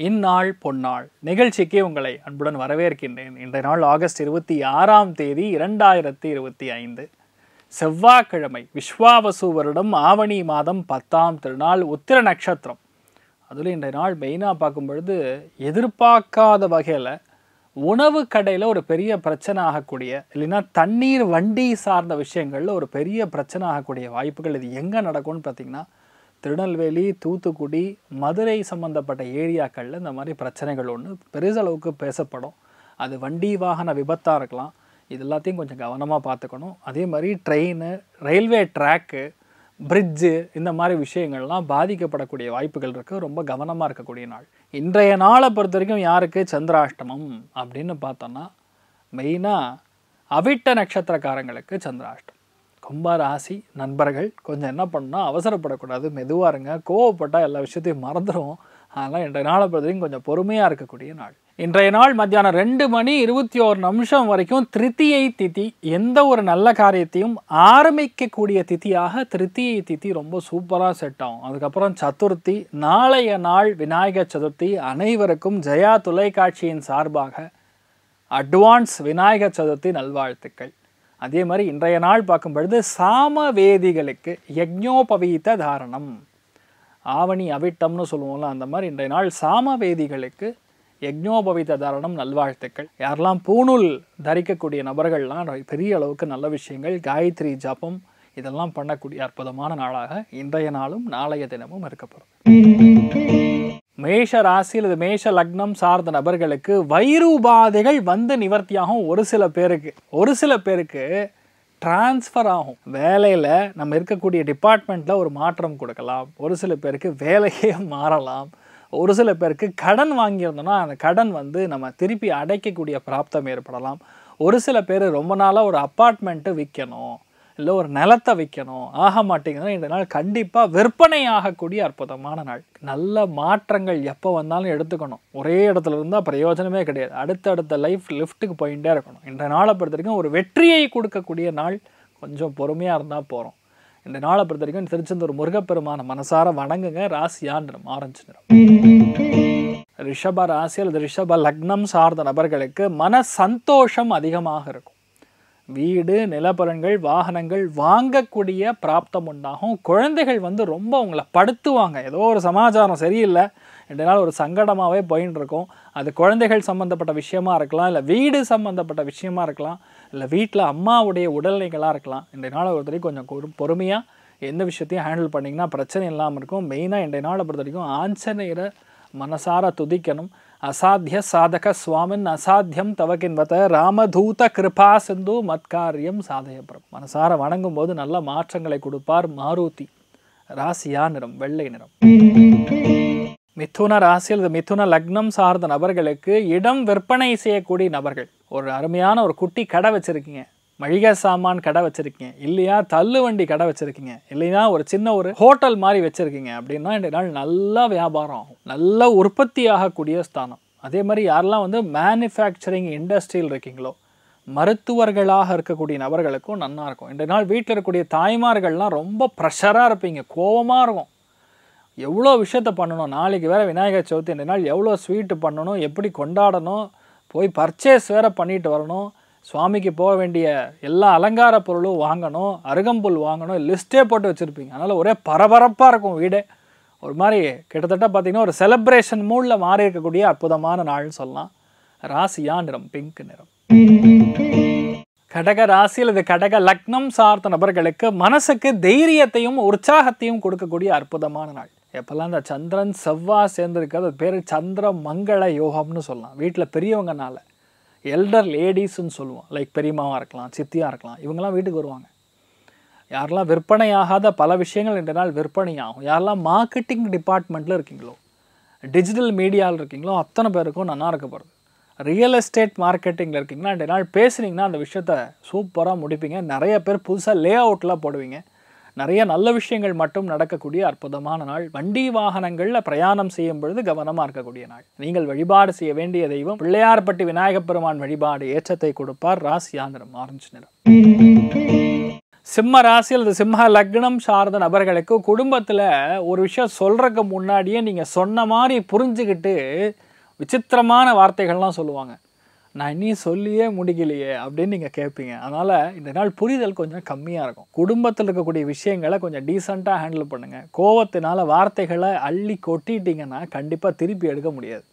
இந்நாள் பொன்னாள் நிகழ்ச்சிக்கு உங்களை அன்புடன் வரவேற்கின்றேன். இன்றைய நாள் ஆகஸ்ட் 26ஆம் தேதி 2025 செவ்வாய்க்கிழமை. விஸ்வாவசு வருடம் ஆவணி மாதம் 10ஆம் திருநாள் உத்திர நட்சத்திரம். அதில் இன்றைய நாள் மெயினாக பார்க்கும் பொழுது எதிர்பார்க்காத வகையில் உணவு கடையில் ஒரு பெரிய பிரச்சனை ஆகக்கூடிய, இல்லைன்னா தண்ணீர் வண்டி சார்ந்த விஷயங்களில் ஒரு பெரிய பிரச்சனை ஆகக்கூடிய வாய்ப்புகள். இது எங்கே நடக்கும்னு பார்த்திங்கன்னா திருநெல்வேலி, தூத்துக்குடி, மதுரை சம்மந்தப்பட்ட ஏரியாக்களில் இந்த மாதிரி பிரச்சனைகள் ஒன்று பெருசளவுக்கு பேசப்படும். அது வண்டி வாகன விபத்தாக இருக்கலாம். இது எல்லாத்தையும் கொஞ்சம் கவனமாக பார்த்துக்கணும். அதே மாதிரி ட்ரெயின், ரயில்வே ட்ராக்கு, பிரிட்ஜு, இந்த மாதிரி விஷயங்கள்லாம் பாதிக்கப்படக்கூடிய வாய்ப்புகள் இருக்குது. ரொம்ப கவனமாக இருக்கக்கூடிய நாள். இன்றைய நாளை பொறுத்த வரைக்கும் யாருக்கு சந்திராஷ்டமம் அப்படின்னு பார்த்தோன்னா மெயினாக அவிட்ட நட்சத்திரக்காரங்களுக்கு சந்திராஷ்டம். கும்ப ராசி நண்பர்கள் கொஞ்சம் என்ன பண்ணணும்னா அவசரப்படக்கூடாது, மெதுவாக இருங்க. கோவப்பட்டால் எல்லா விஷயத்தையும் மறந்துடும். அதனால் இன்றைய நாளை பொறுத்தவரைக்கும் கொஞ்சம் பொறுமையாக இருக்கக்கூடிய நாள். இன்றைய நாள் மத்தியானம் 2:21 வரைக்கும் திருத்தியை திதி. எந்த ஒரு நல்ல காரியத்தையும் ஆரம்பிக்கக்கூடிய திதியாக திருத்தியை திதி ரொம்ப சூப்பராக செட் ஆகும். அதுக்கப்புறம் சதுர்த்தி. நாளைய நாள் விநாயகர் சதுர்த்தி. அனைவருக்கும் ஜெயா தொலைக்காட்சியின் சார்பாக அட்வான்ஸ் விநாயகர் சதுர்த்தி நல்வாழ்த்துக்கள். அதே மாதிரி இன்றைய நாள் பார்க்கும் பொழுது சாமவேதிகளுக்கு யக்ஞோபவீத தாரணம். ஆவணி அவிட்டம்னு சொல்லுவோம்ல, அந்த மாதிரி இன்றைய நாள் சாமவேதிகளுக்கு யக்ஞோபவீத தாரணம் நல்வாழ்த்துக்கள். யாரெல்லாம் பூணூல் தரிக்கக்கூடிய நபர்கள்லாம் பெரிய அளவுக்கு நல்ல விஷயங்கள், காயத்ரி ஜபம் இதெல்லாம் பண்ணக்கூடிய அற்புதமான நாளாக இன்றைய நாளும் நாளைய தினமும் இருக்கப்படும். மேஷ ராசியில் இது மேஷ லக்னம் சார்ந்த நபர்களுக்கு வயிறு உபாதைகள் வந்து நிவர்த்தியாகும். ஒரு சில பேருக்கு டிரான்ஸ்ஃபர் ஆகும். வேலையில் நம்ம இருக்கக்கூடிய டிபார்ட்மெண்ட்டில் ஒரு மாற்றம் கொடுக்கலாம். ஒரு சில பேருக்கு வேலையே மாறலாம். ஒரு சில பேருக்கு கடன் வாங்கியிருந்தோம்னா அந்த கடன் வந்து நம்ம திருப்பி அடைக்கக்கூடிய பிராப்தம் ஏற்படலாம். ஒரு சில பேர் ரொம்ப நாளாக ஒரு அப்பார்ட்மெண்ட்டு விற்கணும், இல்லை ஒரு நிலத்தை விற்கணும், ஆக மாட்டேங்குதுன்னா இந்த நாள் கண்டிப்பாக விற்பனை ஆகக்கூடிய அற்புதமான நாள். நல்ல மாற்றங்கள் எப்போ வந்தாலும் எடுத்துக்கணும். ஒரே இடத்துல இருந்தால் பிரயோஜனமே கிடையாது. அடுத்தடுத்த லைஃப் லிஃப்ட்டுக்கு போயிட்டே இருக்கணும். இன்றைய நாளை பொறுத்த வரைக்கும் ஒரு வெற்றியை கொடுக்கக்கூடிய நாள். கொஞ்சம் பொறுமையாக இருந்தால் போகிறோம். இந்த நாளை பொறுத்த வரைக்கும் திருச்செந்தூர் முருகப்பெருமான மனசார வணங்குங்க. ராசியா நிறம் ஆரஞ்சு நிறம். ரிஷப ராசி அல்லது ரிஷப லக்னம் சார்ந்த நபர்களுக்கு மன சந்தோஷம் அதிகமாக இருக்கும். வீடு, நிலப்பலன்கள், வாகனங்கள் வாங்கக்கூடிய பிராப்தம் உண்டாகும். குழந்தைகள் வந்து ரொம்ப உங்களை படுத்துவாங்க. ஏதோ ஒரு சமாச்சாரம் சரியில்லை, ரெண்டு நாள் ஒரு சங்கடமாகவே போயின்னு இருக்கும். அது குழந்தைகள் சம்மந்தப்பட்ட விஷயமா இருக்கலாம், இல்லை வீடு சம்மந்தப்பட்ட விஷயமா இருக்கலாம், இல்லை வீட்டில் அம்மாவுடைய உடல்நிலைகளாக இருக்கலாம். இன்றைய நாளை பொறுத்த வரைக்கும் கொஞ்சம் பொறுமையாக எந்த விஷயத்தையும் ஹேண்டில் பண்ணிங்கன்னா பிரச்சனை இல்லாமல் இருக்கும். மெயினாக இன்றைய நாளை பொறுத்த வரைக்கும் ஆஞ்சநேயரை மனசார துதிக்கணும். அசாத்திய சாதக சுவாமின் அசாத்தியம் தவகின்வத ராமதூத கிருபா சிந்து மத்காரியம் சாதயபுரம். மனசார வணங்கும் போது நல்ல மாற்றங்களை கொடுப்பார். மாருதி. ராசியா நிறம் வெள்ளை நிறம். மிதுன ராசியில் மிதுன லக்னம் சார்ந்த நபர்களுக்கு இடம் விற்பனை செய்யக்கூடிய நபர்கள். ஒரு அருமையான ஒரு குட்டி கடை வச்சுருக்கீங்க, மளிகை சாமான் கடை வச்சுருக்கீங்க, இல்லையா தள்ளு வண்டி கடை வச்சுருக்கீங்க, இல்லையா ஒரு சின்ன ஒரு ஹோட்டல் மாதிரி வச்சுருக்கீங்க அப்படின்னா இந்த நாள் நல்லா வியாபாரம் ஆகும். நல்ல உற்பத்தி ஆகக்கூடிய ஸ்தானம். அதே மாதிரி யாரெல்லாம் வந்து மேனுஃபேக்சரிங் இண்டஸ்ட்ரியில் இருக்கீங்களோ, மருத்துவர்களாக இருக்கக்கூடிய நபர்களுக்கும் நல்லா இருக்கும். இந்த நாள் வீட்டில் இருக்கக்கூடிய தாய்மார்கள்லாம் ரொம்ப ப்ரெஷராக இருப்பீங்க, கோபமாக இருக்கும். எவ்வளோ விஷயத்த பண்ணணும். நாளைக்கு வேறு விநாயகர் சதுர்த்தி. இந்த நாள் எவ்வளோ ஸ்வீட்டு பண்ணணும், எப்படி கொண்டாடணும், போய் பர்ச்சேஸ் வேறு பண்ணிட்டு வரணும், சுவாமிக்கு போக வேண்டிய எல்லா அலங்கார பொருளும் வாங்கணும், அருகம்புல் வாங்கணும், லிஸ்ட்டே போட்டு வச்சுருப்பீங்க. அதனால் ஒரே பரபரப்பாக இருக்கும் வீடே. ஒரு மாதிரி கிட்டத்தட்ட பார்த்திங்கன்னா ஒரு செலிப்ரேஷன் மூடில் மாறி இருக்கக்கூடிய அற்புதமான நாள்னு சொல்லலாம். ராசியா நிறம் பிங்க் நிறம். கடக ராசியில் இது கடக லக்னம் சார்ந்த நபர்களுக்கு மனசுக்கு தைரியத்தையும் உற்சாகத்தையும் கொடுக்கக்கூடிய அற்புதமான நாள். எப்போல்லாம் இந்த சந்திரன் செவ்வாய் சேர்ந்துருக்காது, அது பேர் சந்திர மங்கள யோகம்னு சொல்லலாம். வீட்டில் பெரியவங்கனால எல்டர் லேடிஸ்ன்னு சொல்லுவோம். லைக் பெரியம்மாவாக இருக்கலாம், சித்தியாக இருக்கலாம், இவங்கெல்லாம் வீட்டுக்கு வருவாங்க. யாரெல்லாம் விற்பனையாகாத பல விஷயங்கள் இன்றைய நாள் விற்பனையாகும். யாரெல்லாம் மார்க்கெட்டிங் டிபார்ட்மெண்ட்டில் இருக்கீங்களோ, டிஜிட்டல் மீடியாவில் இருக்கீங்களோ அத்தனை பேருக்கும் நல்லா இருக்க போகிறது. ரியல் எஸ்டேட் மார்க்கெட்டிங்கில் இருக்கீங்கன்னா இன்றைய நாள் பேசுனீங்கன்னா அந்த விஷயத்த சூப்பராக முடிப்பீங்க. நிறைய பேர் புதுசாக லே அவுட்லாம் போடுவீங்க. நிறைய நல்ல விஷயங்கள் மட்டும் நடக்கக்கூடிய அற்புதமான நாள். வண்டி வாகனங்களில் பிரயாணம் செய்யும் பொழுது கவனமாக இருக்கக்கூடிய நாள். நீங்கள் வழிபாடு செய்ய வேண்டிய தெய்வம் பிள்ளையார்பட்டி விநாயகப் பெருமான் வழிபாடு ஏற்றத்தை கொடுப்பார். ராசியா நிறம் ஆரஞ்சு நிறம். சிம்ம ராசி அல்லது சிம்ம லக்னம் சார்ந்த நபர்களுக்கு குடும்பத்தில் ஒரு விஷயம் சொல்கிறதுக்கு முன்னாடியே நீங்கள் சொன்ன மாதிரி புரிஞ்சுக்கிட்டு விசித்திரமான வார்த்தைகள்லாம் சொல்லுவாங்க. நான் இன்னும் சொல்லியே முடிக்கலையே அப்படின்னு நீங்கள் கேட்பீங்க. அதனால் இந்த நாள் புரிதல் கொஞ்சம் கம்மியாக இருக்கும். குடும்பத்தில் இருக்கக்கூடிய விஷயங்களை கொஞ்சம் டீசெண்டாக ஹேண்டில் பண்ணுங்கள். கோவத்தினால வார்த்தைகளை அள்ளி கொட்டிட்டிங்கன்னா கண்டிப்பாக திருப்பி எடுக்க முடியாது.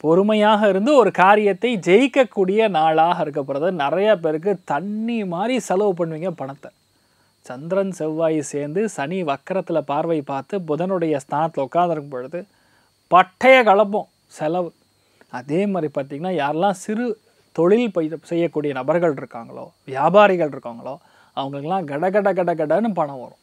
பொறுமையாக இருந்து ஒரு காரியத்தை ஜெயிக்கக்கூடிய நாளாக இருக்கப்படுறது. நிறைய பேருக்கு தண்ணி மாதிரி செலவு பண்ணுவீங்க பணத்தை. சந்திரன் செவ்வாய் சேர்ந்து சனி வக்கரத்தில் பார்வை பார்த்து புதனுடைய ஸ்தானத்தில் உட்காந்துருக்கும் பொழுது பட்டைய கலப்போம் செலவு. அதே மாதிரி பார்த்திங்கன்னா யாரெல்லாம் சிறு தொழில் செய்யக்கூடிய நபர்கள் இருக்காங்களோ, வியாபாரிகள் இருக்காங்களோ, அவங்களுக்கெல்லாம் கடன்னு பணம் வரும்.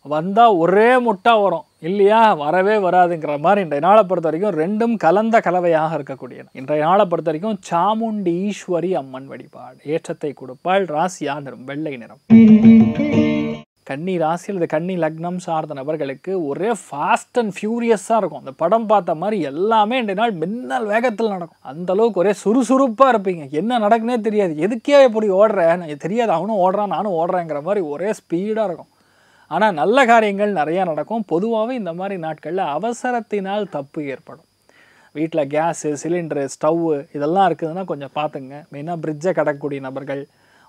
வந்தால் ஒரே முட்டா வரும் இல்லையா, வரவே வராதுங்கிற மாதிரி இன்றைய நாளை பொறுத்த வரைக்கும் ரெண்டும் கலந்த கலவையாக இருக்கக்கூடிய இன்றைய நாளை பொறுத்த வரைக்கும் சாமுண்டி ஈஸ்வரி அம்மன் வழிபாடு ஏற்றத்தை கொடுப்பாள். ராசியா நிறம் வெள்ளை நிறம். கன்னி ராசி அல்லது கன்னி லக்னம் சார்ந்த நபர்களுக்கு ஒரே ஃபாஸ்ட் அண்ட் ஃபியூரியஸாக இருக்கும். அந்த படம் பார்த்த மாதிரி எல்லாமே இன்றைய நாள் மின்னல் வேகத்தில் நடக்கும். அந்தளவுக்கு ஒரே சுறுசுறுப்பாக இருப்பீங்க. என்ன நடக்குன்னே தெரியாது. எதுக்கே இப்படி ஓடுறேன் தெரியாது, அவனும் ஓடுறான் நானும் ஓடுறேங்கிற மாதிரி ஒரே ஸ்பீடாக இருக்கும். ஆனால் நல்ல காரியங்கள் நிறையா நடக்கும். பொதுவாகவே இந்த மாதிரி நாட்களில் அவசரத்தினால் தப்பு ஏற்படும். வீட்டில் கேஸு, சிலிண்டரு, ஸ்டவ்வு இதெல்லாம் இருக்குதுன்னா கொஞ்சம் பார்த்துங்க. மெயினாக பிரிட்ஜை கடக்கக்கூடிய நபர்கள்,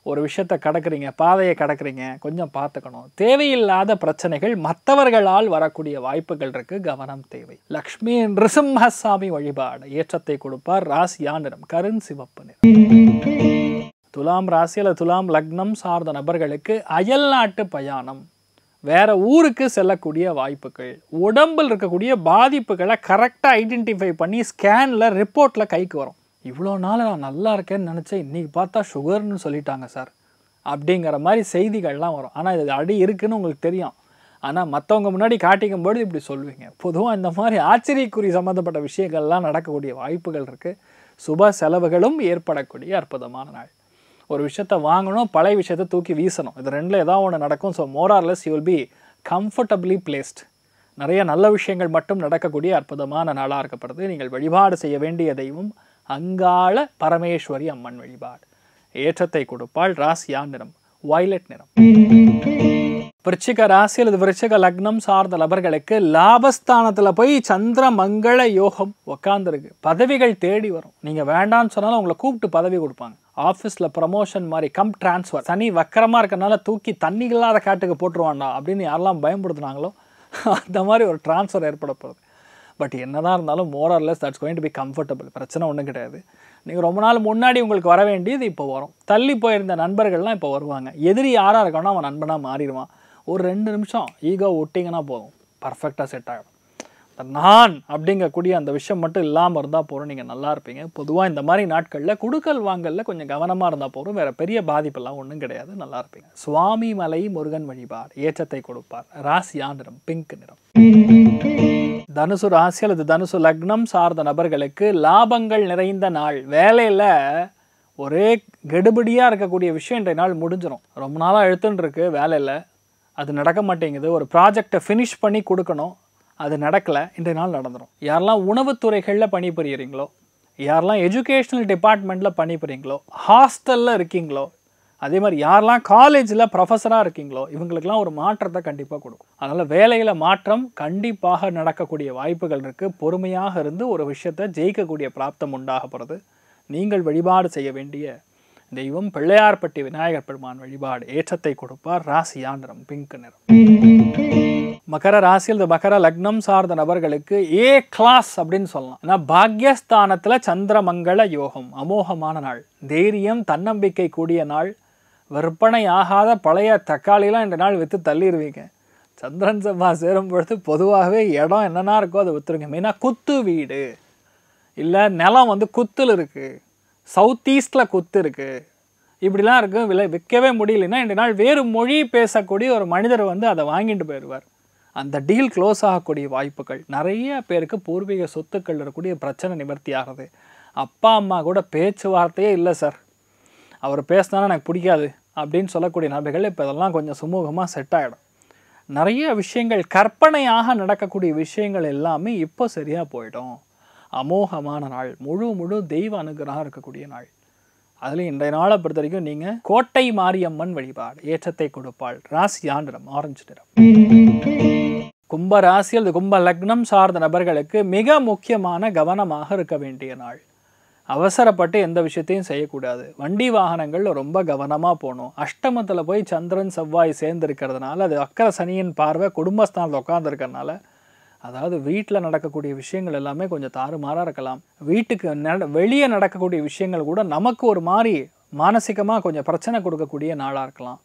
ஒரு விஷயத்தை கடக்குறீங்க, பாதையை கடக்குறீங்க, கொஞ்சம் பார்த்துக்கணும். தேவையில்லாத பிரச்சனைகள் மற்றவர்களால் வரக்கூடிய வாய்ப்புகள் இருக்குது, கவனம் தேவை. லக்ஷ்மி நிருசிம்மசாமி வழிபாடு ஏற்றத்தை கொடுப்பார். ராசியா நிறம் கருண் சிவப்பு நிறம். துலாம் ராசி அல்லது துலாம் லக்னம் சார்ந்த நபர்களுக்கு அயல் நாட்டு பயணம், வேறு ஊருக்கு செல்லக்கூடிய வாய்ப்புகள், உடம்பில் இருக்கக்கூடிய பாதிப்புகளை கரெக்டாக ஐடென்டிஃபை பண்ணி ஸ்கேனில் ரிப்போர்ட்டில் கைக்கு வரும். இவ்வளோ நாள் நான் நல்லா இருக்கேன்னு நினச்சேன், இன்றைக்கி பார்த்தா சுகர்னு சொல்லிட்டாங்க சார் அப்படிங்கிற மாதிரி செய்திகள்லாம் வரும். ஆனால் இது அடி இருக்குதுன்னு உங்களுக்கு தெரியும். ஆனால் மற்றவங்க முன்னாடி காட்டிக்கும்போது இப்படி சொல்லுவீங்க. பொதுவாக இந்த மாதிரி ஆச்சரியக்குறி சம்மந்தப்பட்ட விஷயங்கள்லாம் நடக்கக்கூடிய வாய்ப்புகள் இருக்குது. சுப செலவுகளும் ஏற்படக்கூடிய அற்புதமான நாள். ஒரு விஷயத்தை வாங்கணும், பழைய விஷயத்தை தூக்கி வீசணும். இது ரெண்டில் ஏதாவது ஒன்று நடக்கும். So மோரார்லெஸ் you will be comfortably placed. நிறைய நல்ல விஷயங்கள் மட்டும் நடக்கக்கூடிய அற்புதமான நாளாக இருக்கப்படுது. நீங்கள் வழிபாடு செய்ய வேண்டிய தெய்வம் அங்காள பரமேஸ்வரி அம்மன் வழிபாடு ஏற்றத்தை கொடுப்பாள். ராசியா நிறம் வயலட் நிறம். விருச்சிக ராசி அல்லது விருச்சிக லக்னம் சார்ந்த நபர்களுக்கு லாபஸ்தானத்தில் போய் சந்திர மங்கள யோகம் உக்காந்துருக்கு. பதவிகள் தேடி வரும். நீங்கள் வேண்டான்னு சொன்னாலும் உங்களை கூப்பிட்டு பதவி கொடுப்பாங்க. ஆஃபீஸில் ப்ரமோஷன் மாதிரி கம் டிரான்ஸ்ஃபர். சனி வக்கரமாக இருக்கிறனால தூக்கி தண்ணி இல்லாத காட்டுக்கு போட்டுருவாண்டா அப்படின்னு யாரெல்லாம் பயன்படுத்துனாங்களோ அந்த மாதிரி ஒரு டிரான்ஸ்ஃபர் ஏற்பட போகுது. பட் என்னதான் இருந்தாலும் more or less that's going to be comfortable. பிரச்சனை ஒன்றும் கிடையாது. நீங்கள் ரொம்ப நாள் முன்னாடி உங்களுக்கு வர வேண்டியது இப்போ வரும். தள்ளி போயிருந்த நண்பர்கள்லாம் இப்போ வருவாங்க. எதிரி யாராக இருக்கானோ அவன் நண்பனாக மாறிடுவான். ஒரு 2 நிமிஷம் ஈகோ விட்டிங்கன்னா போதும், பர்ஃபெக்டாக செட் ஆகிடும். நான் அப்படிங்கக்கூடிய அந்த விஷயம் மட்டும் இல்லாமல் இருந்தால் போகிறோம், நீங்கள் நல்லா இருப்பீங்க. பொதுவாக இந்த மாதிரி நாட்களில் குடுக்கல் வாங்கலில் கொஞ்சம் கவனமாக இருந்தால் போகிறோம். வேறு பெரிய பாதிப்பெல்லாம் ஒன்றும் கிடையாது, நல்லா இருப்பீங்க. சுவாமி மலை முருகன் வழிபாடு ஏற்றத்தை கொடுப்பார். ராசியா நிறம் பிங்க் நிறம். தனுசு ராசி அல்லது தனுசு லக்னம் சார்ந்த நபர்களுக்கு லாபங்கள் நிறைந்த நாள். வேலையில் ஒரே கெடுபடியாக இருக்கக்கூடிய விஷயம் இன்றைய நாள் முடிஞ்சிடும். ரொம்ப நாளாக எழுத்துன்னு இருக்கு வேலையில், அது நடக்க மாட்டேங்குது. ஒரு ப்ராஜெக்டை ஃபினிஷ் பண்ணி கொடுக்கணும், அது நடக்கலை, இன்றைய நாள் நடந்துடும். யாரெல்லாம் உணவுத்துறைகளில் பணிபுரிகிறீங்களோ, யாரெல்லாம் எஜுகேஷ்னல் டிபார்ட்மெண்ட்டில் பணிபுரிங்களோ, ஹாஸ்டலில் இருக்கீங்களோ, அதே மாதிரி யாரெல்லாம் காலேஜில் ப்ரொஃபஸராக இருக்கீங்களோ, இவங்களுக்கெல்லாம் ஒரு மாற்றத்தை கண்டிப்பாக கொடுக்கும். அதனால் வேலையில் மாற்றம் கண்டிப்பாக நடக்கக்கூடிய வாய்ப்புகள் இருக்குது. பொறுமையாக இருந்து ஒரு விஷயத்தை ஜெயிக்கக்கூடிய பிராப்தம் உண்டாக போகிறது. நீங்கள் வழிபாடு செய்ய வேண்டிய தெய்வம் பிள்ளையார்பட்டி விநாயகர் பெருமான் வழிபாடு ஏற்றத்தை கொடுப்பார். ராசியா நிறம் பிங்க் நிறம். மகர ராசியில் இந்த மகர லக்னம் சார்ந்த நபர்களுக்கு ஏ கிளாஸ் அப்படின்னு சொல்லலாம். ஏன்னா பாக்யஸ்தானத்தில் சந்திரமங்கள யோகம், அமோகமான நாள். தைரியம், தன்னம்பிக்கை கூடிய நாள். விற்பனை ஆகாத பழைய தக்காளிலாம் இந்த நாள் விற்று தள்ளிடுவீங்க. சந்திரன் செவ்வாய் சேரும் பொழுது பொதுவாகவே இடம் என்னென்னா இருக்கோ அதை விற்றுருங்க. மெயினாக குத்து வீடு இல்லை நிலம் குத்தில் இருக்குது, சவுத் ஈஸ்டில் குத்து இருக்குது, இப்படிலாம் இருக்குது, விற்கவே முடியலன்னா இந்த நாள் வேறு மொழி பேசக்கூடிய ஒரு மனிதர் அதை வாங்கிட்டு போயிடுவார். அந்த டீல் க்ளோஸ் ஆகக்கூடிய வாய்ப்புகள். நிறைய பேருக்கு பூர்வீக சொத்துக்கள் இருக்கக்கூடிய பிரச்சனை நிவர்த்தி ஆகிறது. அப்பா அம்மா கூட பேச்சுவார்த்தையே இல்லை சார், அவர் பேசினாலும் எனக்கு பிடிக்காது அப்படின்னு சொல்லக்கூடிய நபர்கள் இப்போ இதெல்லாம் கொஞ்சம் சுமூகமாக செட் ஆகிடும். நிறைய விஷயங்கள் கற்பனையாக நடக்கக்கூடிய விஷயங்கள் எல்லாமே இப்போ சரியாக போயிடும். அமோகமான நாள். முழு தெய்வ அனுகிரகம் இருக்கக்கூடிய நாள். அதுலேயும் இன்றைய நாளை பொறுத்த வரைக்கும் நீங்கள் கோட்டை மாரியம்மன் வழிபாடு ஏற்றத்தை கொடுப்பாள். ராசியா நிறம் ஆரஞ்சு நிறம். கும்ப ராசி அல்லது கும்ப லக்னம் சார்ந்த நபர்களுக்கு மிக முக்கியமான கவனமாக இருக்க வேண்டிய நாள். அவசரப்பட்டு எந்த விஷயத்தையும் செய்யக்கூடாது. வண்டி வாகனங்கள் ரொம்ப கவனமாக போகணும். அஷ்டமத்தில் போய் சந்திரன் செவ்வாய் சேர்ந்து இருக்கிறதுனால, அது வக்கர சனியின் பார்வை குடும்பஸ்தானத்தில் உட்காந்துருக்கிறதுனால, அதாவது வீட்டில் நடக்கக்கூடிய விஷயங்கள் எல்லாமே கொஞ்சம் தாறுமாறாக இருக்கலாம். வீட்டுக்கு வெளியே நடக்கக்கூடிய விஷயங்கள் கூட நமக்கு ஒரு மாதிரி மானசிகமாக கொஞ்சம் பிரச்சனை கொடுக்கக்கூடிய நாளாக இருக்கலாம்.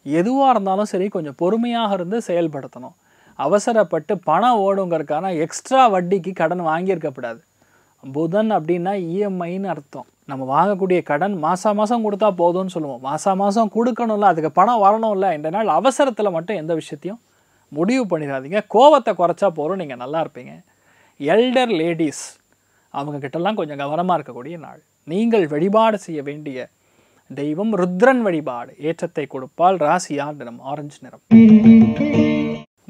எதுவாக இருந்தாலும் சரி கொஞ்சம் பொறுமையாக இருந்து செயல்படுத்தணும். அவசரப்பட்டு பணம் ஓடுங்கிறதுக்கான எக்ஸ்ட்ரா வட்டிக்கு கடன் வாங்கியிருக்கப்படாது. புதன் அப்படின்னா இஎம்ஐன்னு அர்த்தம். நம்ம வாங்கக்கூடிய கடன் மாதம் கொடுத்தா போதும்னு சொல்லுவோம். மாதம் கொடுக்கணும்ல, அதுக்கு பணம் வரணும்ல. இந்த நாள் அவசரத்தில் மட்டும் எந்த விஷயத்தையும் முடிவு பண்ணிடாதீங்க. கோவத்தை குறைச்சா போகிறோம், நீங்கள் நல்லா இருப்பீங்க. எல்டர் லேடிஸ் அவங்கக்கிட்டலாம் கொஞ்சம் கவனமாக இருக்கக்கூடிய நாள். நீங்கள் வழிபாடு செய்ய வேண்டிய தெய்வம் ருத்ரன் வழிபாடு ஏற்றத்தை கொடுப்பால். ராசியா நிறம் ஆரஞ்சு நிறம்.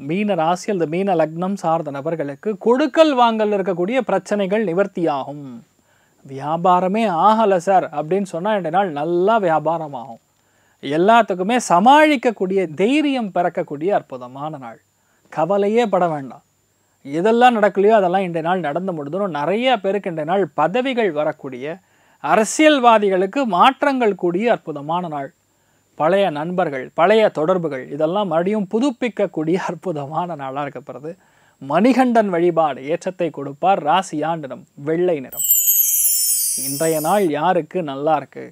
மீன ராசி அல்லது மீன லக்னம் சார்ந்த நபர்களுக்கு கொடுக்கல் வாங்கல் இருக்கக்கூடிய பிரச்சனைகள் நிவர்த்தியாகும். வியாபாரமே ஆகலை சார் அப்படின்னு சொன்னால் இந்த நாள் நல்லா வியாபாரம் ஆகும். எல்லாத்துக்குமே சமாளிக்கக்கூடிய தைரியம் பிறக்கக்கூடிய அற்புதமான நாள். கவலையே பட வேண்டாம். எதெல்லாம் நடக்கலையோ அதெல்லாம் இன்றைய நாள் நடந்து முடிஞ்சிடும். நிறைய பேருக்கு இன்றைய நாள் பதவிகள் வரக்கூடிய, அரசியல்வாதிகளுக்கு மாற்றங்கள் கூடிய அற்புதமான நாள். பழைய நண்பர்கள், பழைய தொடர்புகள் இதெல்லாம் மறுபடியும் புதுப்பிக்கக்கூடிய அற்புதமான நாளாக இருக்கப்படுறது. மணிகண்டன் வழிபாடு ஏற்றத்தை கொடுப்பார். ராசியா நிறம் வெள்ளை நிறம். இன்றைய நாள் யாருக்கு நல்லா இருக்கு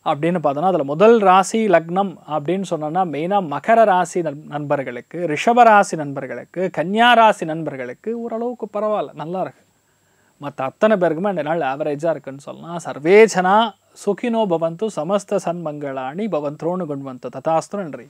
அப்படின்னு பார்த்தோன்னா, அதில் முதல் ராசி லக்னம் அப்படின்னு சொன்னோன்னா மெயினாக மகர ராசி நண்பர்களுக்கு, ரிஷபராசி நண்பர்களுக்கு, கன்னியா ராசி நண்பர்களுக்கு ஓரளவுக்கு பரவாயில்ல, நல்லா இருக்கு. மற்ற அத்தனை பேருக்குமே இந்த நாள் ஆவரேஜாக இருக்குன்னு சொல்லலாம். சர்வேஜனா சுகினோ பவந்து சமஸ்த சன்மங்களாணி பவந்த்ரோனு குண்வந்து ததாஸ்து. நன்றி.